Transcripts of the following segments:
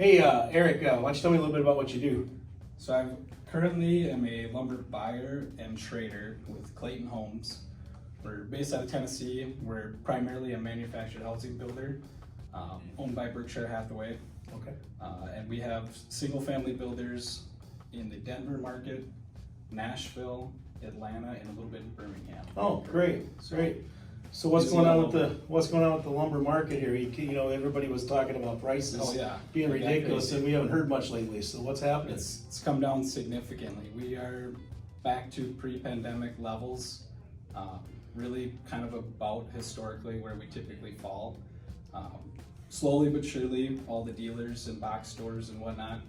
Hey, Eric, why don't you tell me a little bit about what you do? So I currently am a lumber buyer and trader with Clayton Homes. We're based out of Tennessee. We're primarily a manufactured housing builder, owned by Berkshire Hathaway. Okay. And we have single family builders in the Denver market, Nashville, Atlanta, and a little bit in Birmingham. Oh, great, great. So what's going on with the lumber market here? You know, everybody was talking about prices being ridiculous, and we haven't heard much lately. So what's happening? It's come down significantly. We are back to pre-pandemic levels, really kind of about historically where we typically fall. Slowly but surely, all the dealers and box stores and whatnot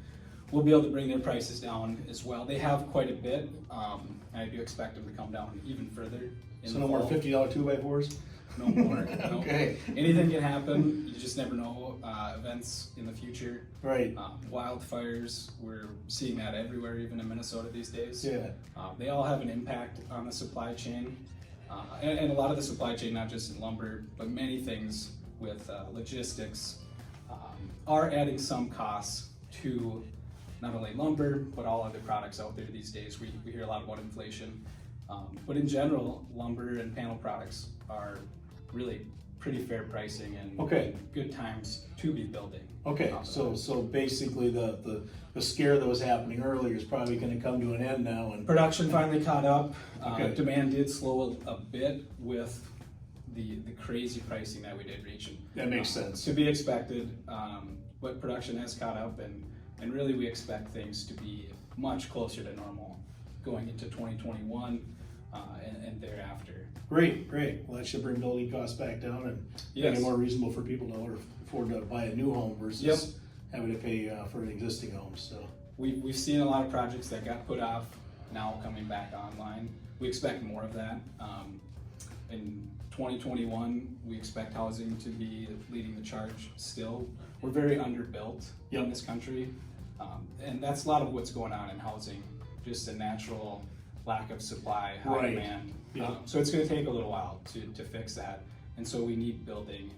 will be able to bring their prices down as well. They have quite a bit. I do expect them to come down even further. So no more $50 2x4s? No more. Okay. Anything can happen. You just never know. Events in the future. Right. Wildfires. We're seeing that everywhere, even in Minnesota these days. Yeah. They all have an impact on the supply chain, and a lot of the supply chain, not just in lumber, but many things with logistics, are adding some costs to not only lumber, but all other products out there these days. We hear a lot about inflation. But in general, lumber and panel products are really pretty fair pricing and good times to be building. Okay, so basically the scare that was happening earlier is probably going to come to an end now. And production finally caught up. Okay. Demand did slow a bit with the crazy pricing that we did reach. That makes sense. To be expected, but production has caught up, and really we expect things to be much closer to normal going into 2021 and thereafter. Great. Well, that should bring building costs back down and make it more reasonable for people to afford to buy a new home versus having to pay for an existing home. So we've seen a lot of projects that got put off now coming back online. We expect more of that. In 2021, we expect housing to be leading the charge still. We're very underbuilt in this country, and that's a lot of what's going on in housing, just a natural lack of supply, high demand. So it's going to take a little while to fix that, and so we need building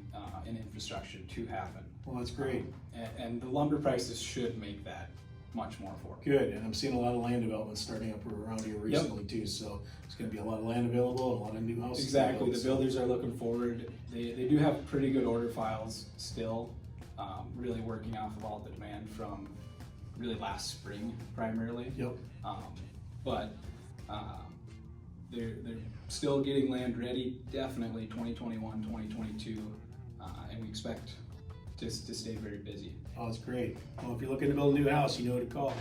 and infrastructure to happen. Well, that's great. And the lumber prices should make that much more affordable. Good, and I'm seeing a lot of land development starting up around here recently too, so there's going to be a lot of land available and a lot of new houses. Exactly, the builders are looking forward. They do have pretty good order files still, really working off of all the demand from really last spring primarily. But they're still getting land ready, definitely 2021, 2022, and we expect to stay very busy. Oh, that's great. Well, if you're looking to build a new house, you know who to call.